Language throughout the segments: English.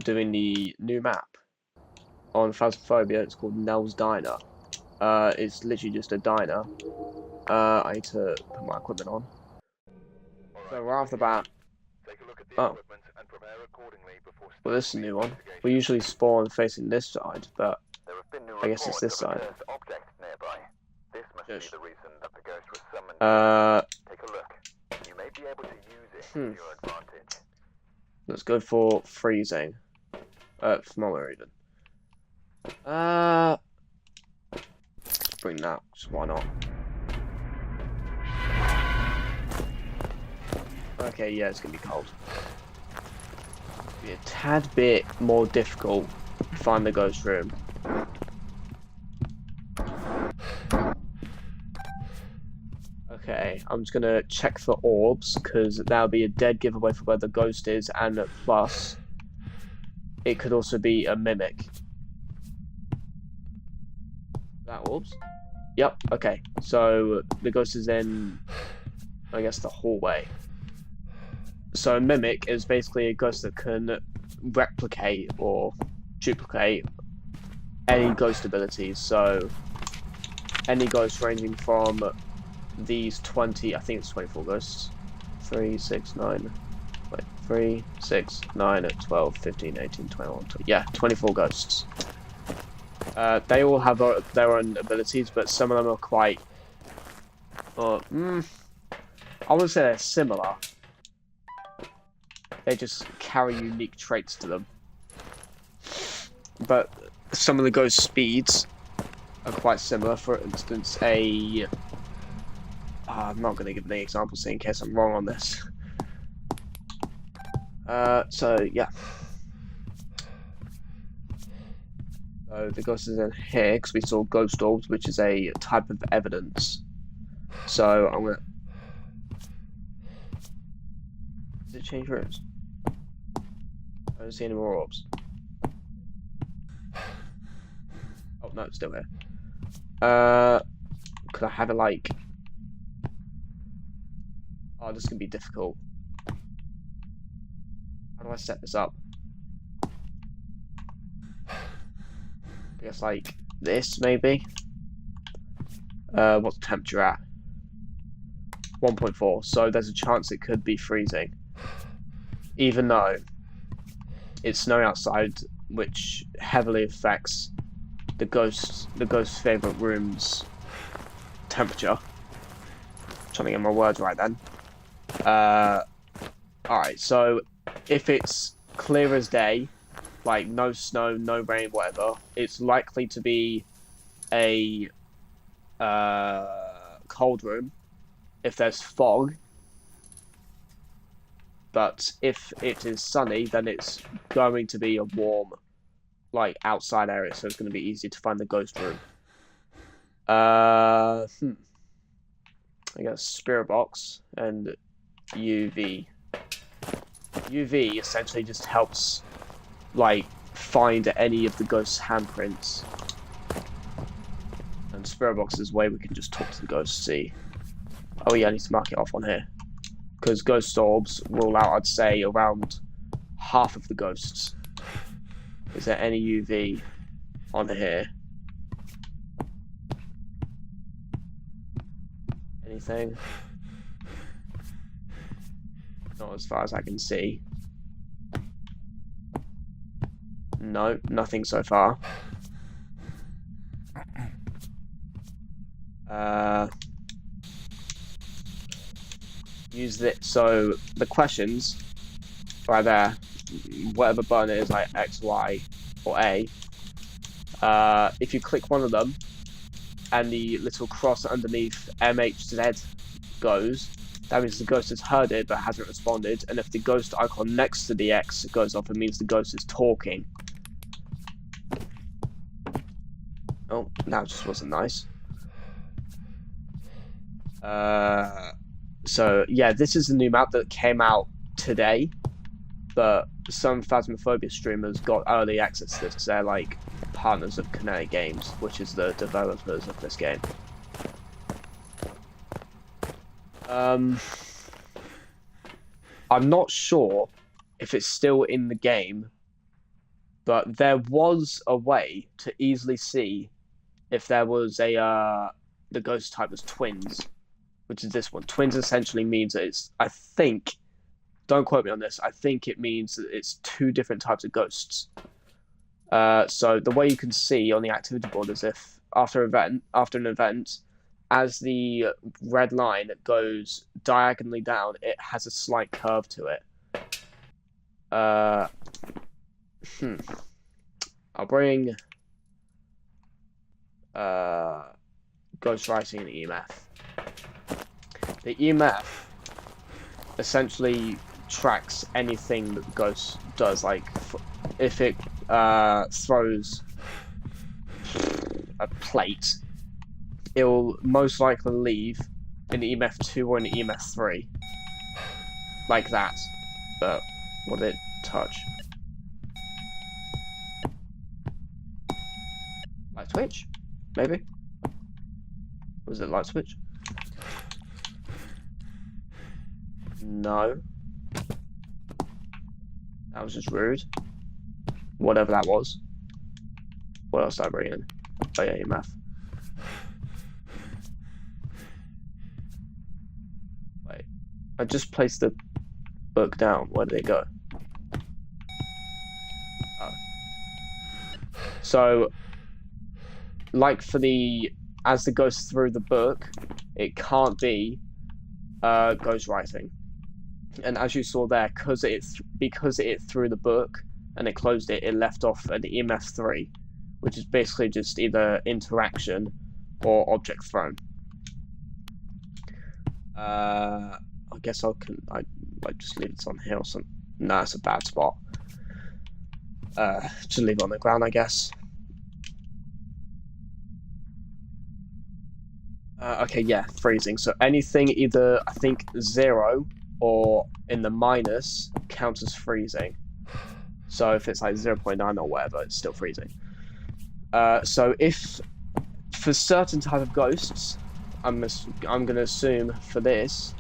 doing the new map on Phasmophobia. It's called Nell's Diner. It's literally just a diner. I need to put my equipment on. So right off the bat, oh, well, this is a new one. We usually spawn facing this side, but I guess it's this side. Yes. Hmm. Let's go for freezing. Thermometer even. Bring that. So why not? Okay, yeah, it's gonna be cold. Be a tad bit more difficult to find the ghost room. Okay, I'm just gonna check for orbs because that'll be a dead giveaway for where the ghost is, and plus, it could also be a mimic. That orbs? Yep. Okay, so the ghost is in, I guess, the hallway. So a mimic is basically a ghost that can replicate or duplicate any ghost abilities. So any ghost ranging from these 20, I think it's 24 ghosts. 3, 6, 9. Wait, 3, 6, 9, 12, 15, 18, 21, 20. Yeah, 24 ghosts. They all have their own abilities, but some of them are quite. I wouldn't say they're similar. They just carry unique traits to them. But some of the ghost speeds are quite similar. For instance, I'm not going to give any examples in case I'm wrong on this. So, yeah. So the ghost is in here because we saw ghost orbs, which is a type of evidence. So I'm going to... Does it change rooms? I don't see any more orbs. Oh, no, it's still here. Could I have it like... Oh, this can be difficult. How do I set this up? I guess like this, maybe? What's the temperature at? 1.4, so there's a chance it could be freezing. Even though it's snowing outside, which heavily affects the ghost's favourite room's temperature. Trying to get my words right then. Alright, so if it's clear as day, like no snow, no rain, whatever, it's likely to be a cold room. If there's fog, but if it is sunny, then it's going to be a warm, like outside area, so it's going to be easy to find the ghost room. I guess spirit box and UV. UV essentially just helps, like, find any of the ghost's handprints. And spirit box is a way we can just talk to the ghost, see. Oh yeah, I need to mark it off on here. Because ghost orbs rule out, I'd say, around half of the ghosts. Is there any UV on here? Anything? Not as far as I can see. No, nothing so far. Use it. So the questions right there, whatever button it is, like X, Y, or A. If you click one of them, and the little cross underneath MHZ goes, that means the ghost has heard it but hasn't responded. And if the ghost icon next to the X goes off, it means the ghost is talking. Oh, that just wasn't nice. So yeah, this is the new map that came out today, but some Phasmophobia streamers got early access to this because they're like partners of Kinetic Games, which is the developers of this game. I'm not sure if it's still in the game but there was a way to easily see if there was the ghost type was twins, which is this one. Twins essentially means that it's, I think, don't quote me on this, I think it means that it's two different types of ghosts. So the way you can see on the activity board is if after an event, as the red line goes diagonally down, it has a slight curve to it. I'll bring ghost writing and EMF. The EMF essentially tracks anything that the ghost does. Like if it throws a plate, it will most likely leave an EMF 2 or an EMF 3. Like that. But what did it touch? Light switch? Maybe? Was it light switch? No. That was just rude. Whatever that was. What else did I bring in? Oh yeah, EMF. Wait. I just placed the book down. Where did it go? Oh. So, like for as the ghost through the book, it can't be ghost writing. And as you saw there, because it threw the book and it closed it, it left off an EMF 3, which is basically just either interaction or object thrown. I guess I just leave it on here or something. No, it's a bad spot. Just leave it on the ground, I guess. Okay, yeah, freezing. So anything either, I think, 0 or in the minus counts as freezing. So if it's like 0.9 or whatever, it's still freezing. So if, for certain type of ghosts, I'm going to assume for this,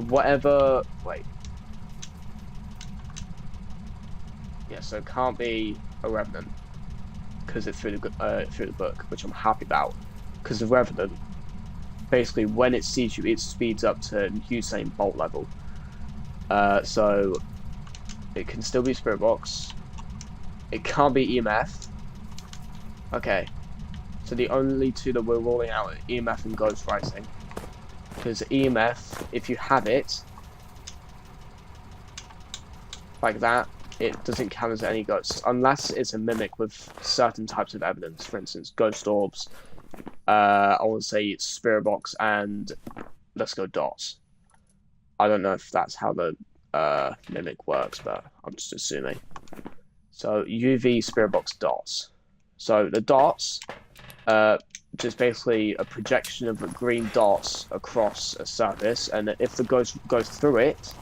whatever, wait. Yeah, so it can't be a Revenant, because it's through the book, which I'm happy about. Because the Revenant, basically, when it sees you, it speeds up to Usain Bolt level. So, it can still be Spirit Box. It can't be EMF. Okay. So the only two that we're rolling out are EMF and Ghost Writing. Because EMF, if you have it, like that, it doesn't count as any ghosts. Unless it's a mimic with certain types of evidence. For instance, Ghost Orbs. I want to say Spirit Box and let's go dots. I don't know if that's how the mimic works, but I'm just assuming. So UV, Spirit Box, dots. So the dots, just basically a projection of green dots across a surface, and if the ghost goes through it,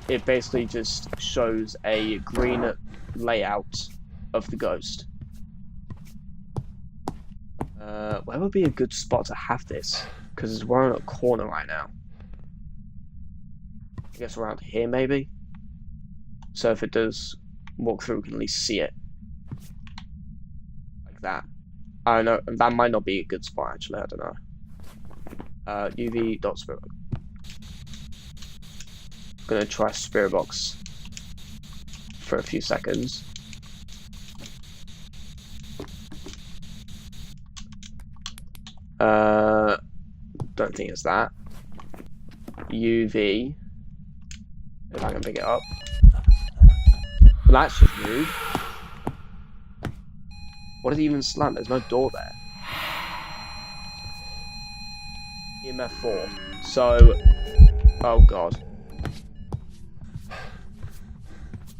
it basically just shows a green layout of the ghost. Where would be a good spot to have this? Because we're on a corner right now. I guess around here, maybe? So if it does walk through, we can at least see it. Like that. I don't know, that might not be a good spot, actually, I don't know. UV dot Spirit Box. I'm gonna try Spirit Box for a few seconds. Don't think it's that. UV. If I can pick it up. Well, that's just rude. What is it even slammed? There's no door there. EMF 4. So, oh god.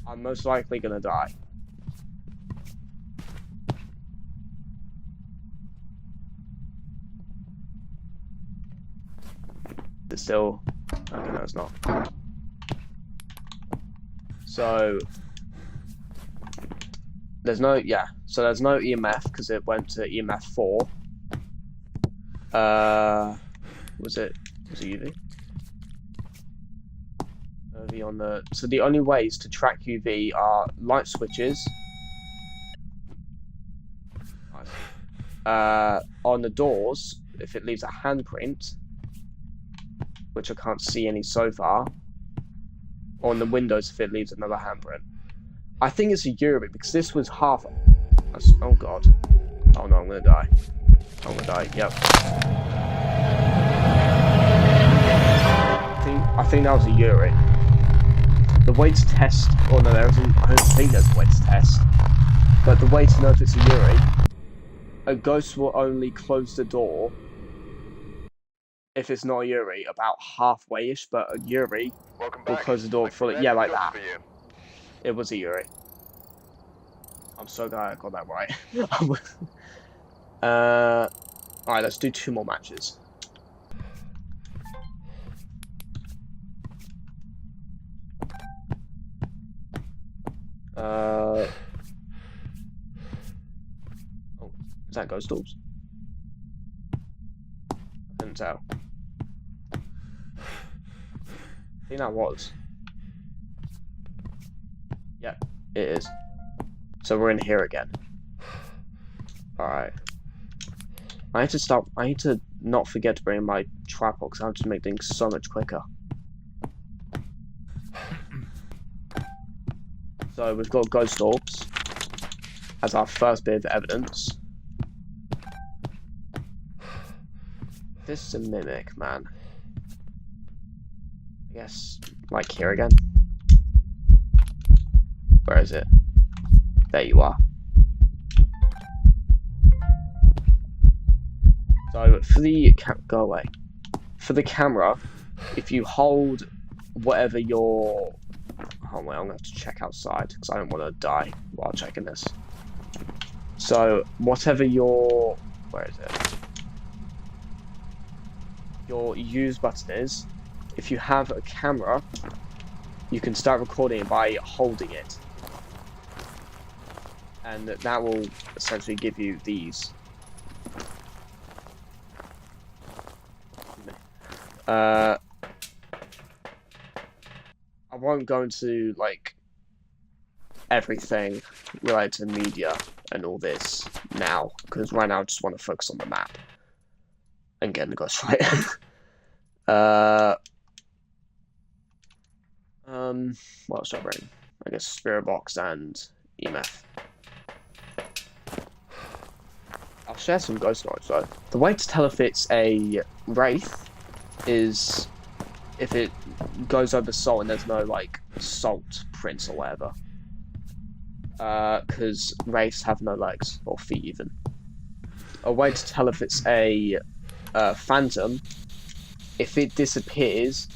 I'm most likely gonna die. It's still, okay, no, it's not. So there's no, yeah. So there's no EMF because it went to EMF 4. Was it UV? be on the... So the only ways to track UV are light switches. On the doors, if it leaves a handprint, which I can't see any so far. On the windows, if it leaves another handprint. I think it's a Yuri, because this was half... Oh god. Oh no, I'm gonna die. I'm gonna die, yep. I think that was a Yuri. The way to test... Oh no, there isn't... I don't think there's a way to test. But the way to know if it's a Yuri... A ghost will only close the door if it's not a Yuri, about halfway-ish, but a Yuri will close the door fully. Yeah, like that. It was a Yuri. I'm so glad I got that right. Alright, let's do 2 more matches. Oh, is that Ghost Orbs? I couldn't tell. I think that was. Yeah, it is. So we're in here again. Alright. I need to not forget to bring my tripod, because I'll just make things so much quicker. So we've got Ghost Orbs as our first bit of evidence. This is a mimic, man. I guess, like here again. Where is it? There you are. So for the go away. For the camera, if you hold whatever your... Oh wait, I'm gonna have to check outside because I don't want to die while checking this. So whatever your... Where is it? Your use button is, if you have a camera, you can start recording by holding it. And that will essentially give you these. I won't go into, like, everything related to media and all this now, because right now I just want to focus on the map and getting the ghost right. What else should I bring? I guess Spirit Box and EMF. I'll share some ghost knowledge though. The way to tell if it's a wraith is if it goes over salt and there's no like salt prints or whatever. Because wraiths have no legs or feet even. A way to tell if it's a phantom, if it disappears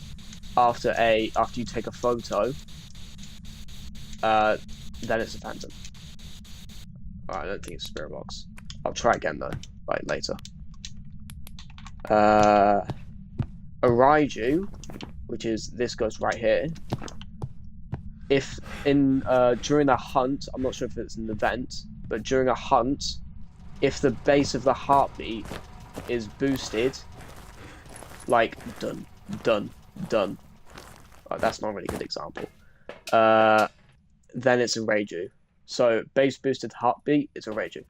after you take a photo, then it's a phantom. I don't think it's a Spirit Box. I'll try again though, like later. A Raiju, which is this ghost right here. If during a hunt, I'm not sure if it's an event, but during a hunt, if the base of the heartbeat is boosted, like dun dun dun. Oh, that's not a really good example. Then it's a Raiju. So base boosted heartbeat is a Raiju.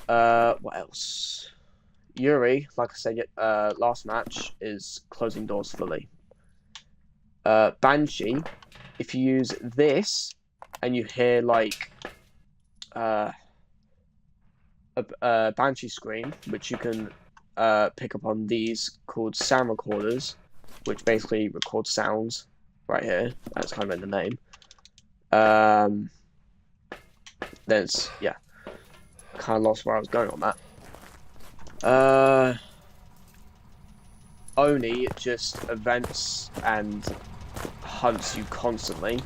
What else? Yuri, like I said, last match is closing doors fully. Banshee, if you use this and you hear like a Banshee scream, which you can pick up on these called sound recorders, which basically record sounds right here. That's kind of in the name. There's, yeah, kind of lost where I was going on that. Oni just events and hunts you constantly.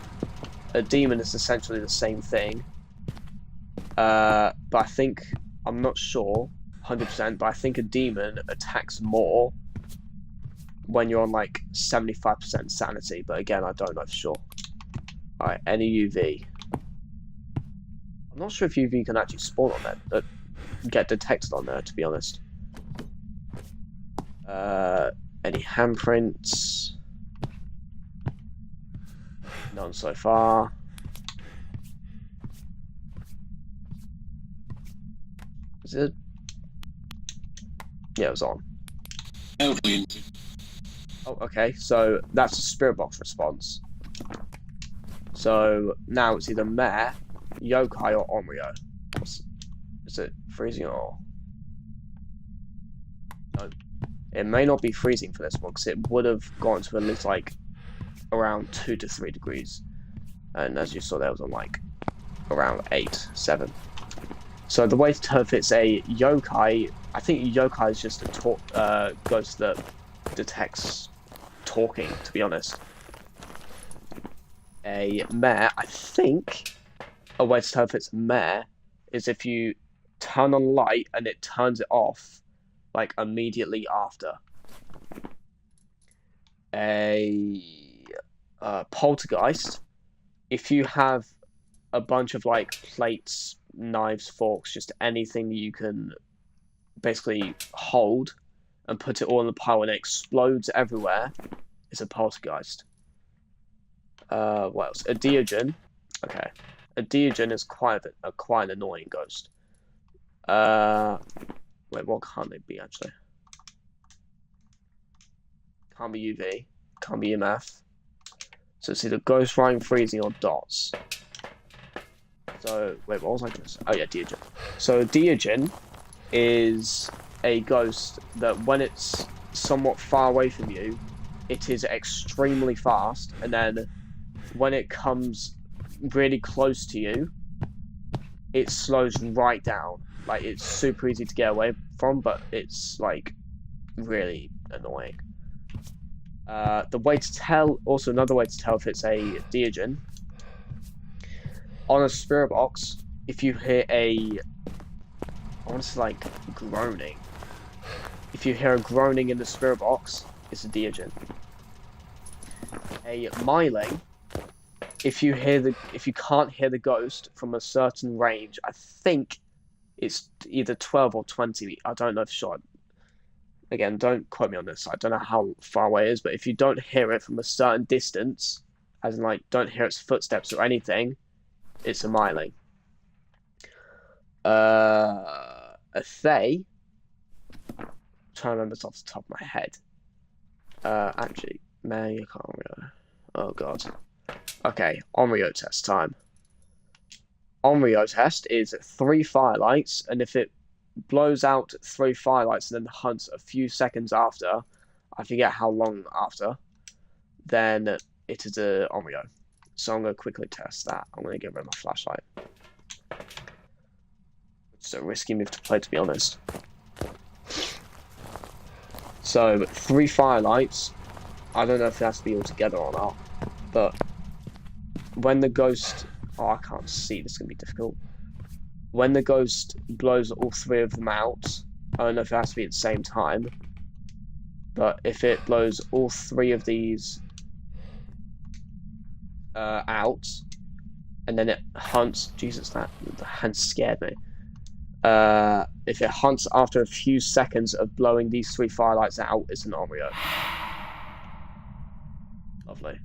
A demon is essentially the same thing. But I think, I'm not sure 100%, but I think a demon attacks more when you're on like 75% sanity, but again, I don't know for sure. Alright, any UV. I'm not sure if UV can actually spawn on there, but get detected on there, to be honest. Any handprints? None so far. Is it? Yeah, it was on. Oh, okay. So that's a spirit box response. So now it's either Mare, Yokai, or Onryo. Is it freezing or? No. It may not be freezing for this one because it would have gone to at least like around 2 to 3 degrees, and as you saw, there was on like around 8, 7. So the way to tell if it's a yokai, I think yokai is just a ghost that detects talking, to be honest. A mare, I think a way to tell if it's mare is if you turn on light and it turns it off like immediately after. A poltergeist, if you have a bunch of like plates, knives, forks, just anything that you can basically hold and put it all in the pile and it explodes everywhere, it's a poltergeist. What else? A Deogen. Okay. A Deogen is quite an annoying ghost. Wait, what can't it be actually? Can't be UV. Can't be EMF. So it's either ghost, flying, freezing, or dots. So, wait, what was I going to say? Oh yeah, Deogen. So Deogen is a ghost that when it's somewhat far away from you, it is extremely fast, and then when it comes really close to you, it slows right down. Like, it's super easy to get away from, but it's, like, really annoying. The way to tell, also another way to tell if it's a Deogen, on a spirit box, if you hear I want to say like groaning. If you hear a groaning in the spirit box, it's a Deogen. A Myling, if you can't hear the ghost from a certain range, I think it's either 12 or 20. I don't know for sure. Again, don't quote me on this. I don't know how far away it is, but if you don't hear it from a certain distance, as in like don't hear its footsteps or anything, it's a Myling. A Thay. I'm trying to remember this off the top of my head. Actually, man, you can't remember. Oh god. Okay, Onryo test time. Onryo test is 3 firelights, and if it blows out 3 firelights and then hunts a few seconds after, I forget how long after, then it is a Onryo. So I'm going to quickly test that. I'm going to get rid of my flashlight. It's a risky move to play, to be honest. So, 3 firelights. I don't know if it has to be all together or not, but when the ghost... Oh, I can't see. This is going to be difficult. When the ghost blows all 3 of them out, I don't know if it has to be at the same time, but if it blows all 3 of these out, and then it hunts... Jesus, the hand scared me. If it hunts after a few seconds of blowing these 3 firelights out, it's an Onryo. Lovely.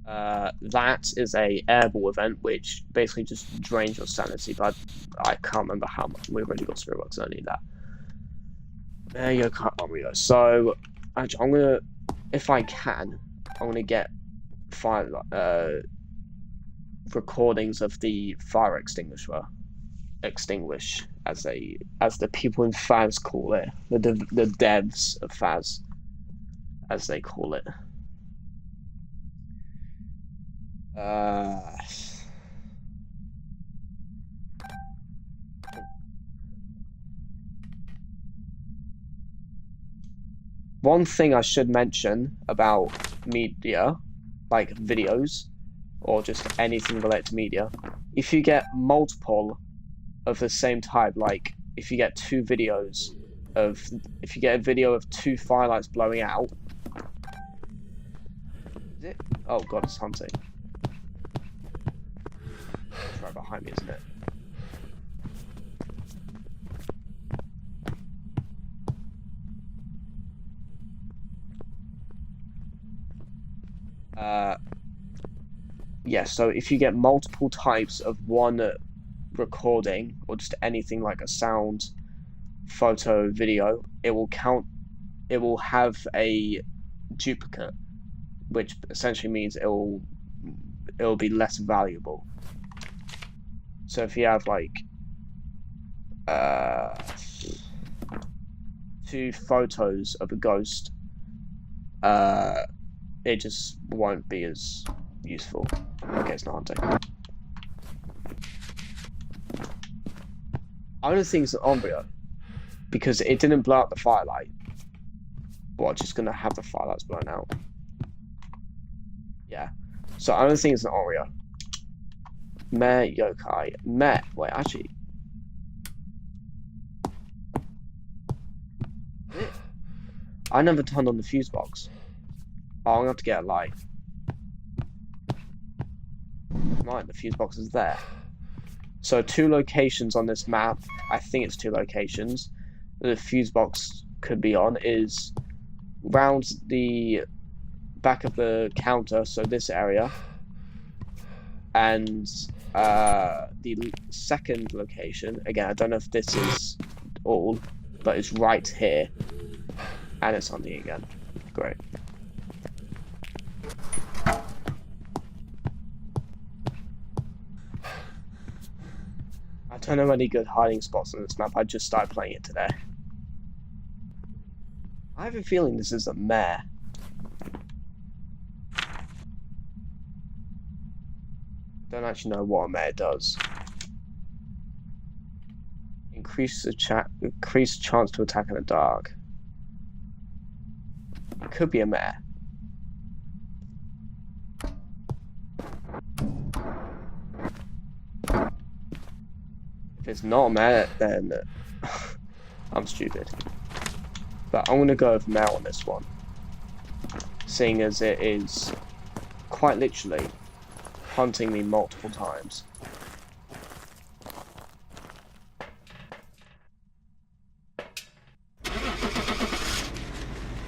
That is a airball event, which basically just drains your sanity, but I can't remember how much. We've already got spirit box, I don't need that. There you go, Onryo. So, actually, I'm gonna, if I can, I'm gonna get recordings of the fire extinguisher. Extinguish, as the people in Phas call it, the devs of Phas, as they call it. One thing I should mention about media, like videos, or just anything related to media, if you get multiple of the same type, like if you get 2 videos if you get a video of 2 firelights blowing out, is it? Oh god, it's hunting. It's right behind me, isn't it? Yeah, so if you get multiple types of one recording, or just anything like a sound, photo, video, it will have a duplicate, which essentially means it'll be less valuable. So if you have like 2 photos of a ghost, it just won't be as useful. Okay, it's not hunting. I don't think it's an Umbrio, because it didn't blow out the firelight. Well, it's just gonna have the firelights blown out. Yeah. So I don't think it's an Oreo. Meh yokai. Meh. Wait, actually. I never turned on the fuse box. Oh, I'm gonna have to get a light. Right, the fuse box is there. So 2 locations on this map. I think it's 2 locations. The fuse box could be on is round the back of the counter, so this area, and the second location, again, I don't know if this is all, but it's right here, and it's hunting again. Great. I don't know any good hiding spots on this map. I just started playing it today. I have a feeling this is a mare. Don't actually know what a mare does. Increase chance to attack in the dark. It could be a mare. If it's not a mare, then I'm stupid. But I'm gonna go with mare on this one, seeing as it is quite literally hunting me multiple times.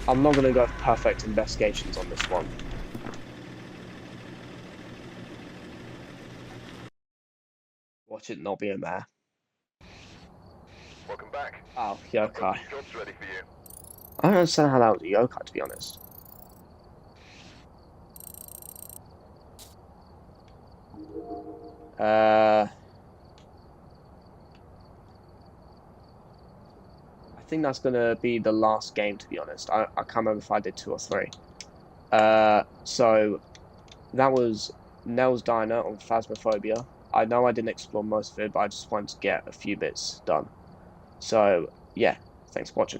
I'm not gonna go for perfect investigations on this one. Watch it not be a mare. Welcome back. Oh, yokai. Job's ready for you. I don't understand how that was a yokai, to be honest. I think that's gonna be the last game, to be honest. I can't remember if I did 2 or 3. So that was Nell's Diner on Phasmophobia. I know I didn't explore most of it, but I just wanted to get a few bits done. So yeah, thanks for watching.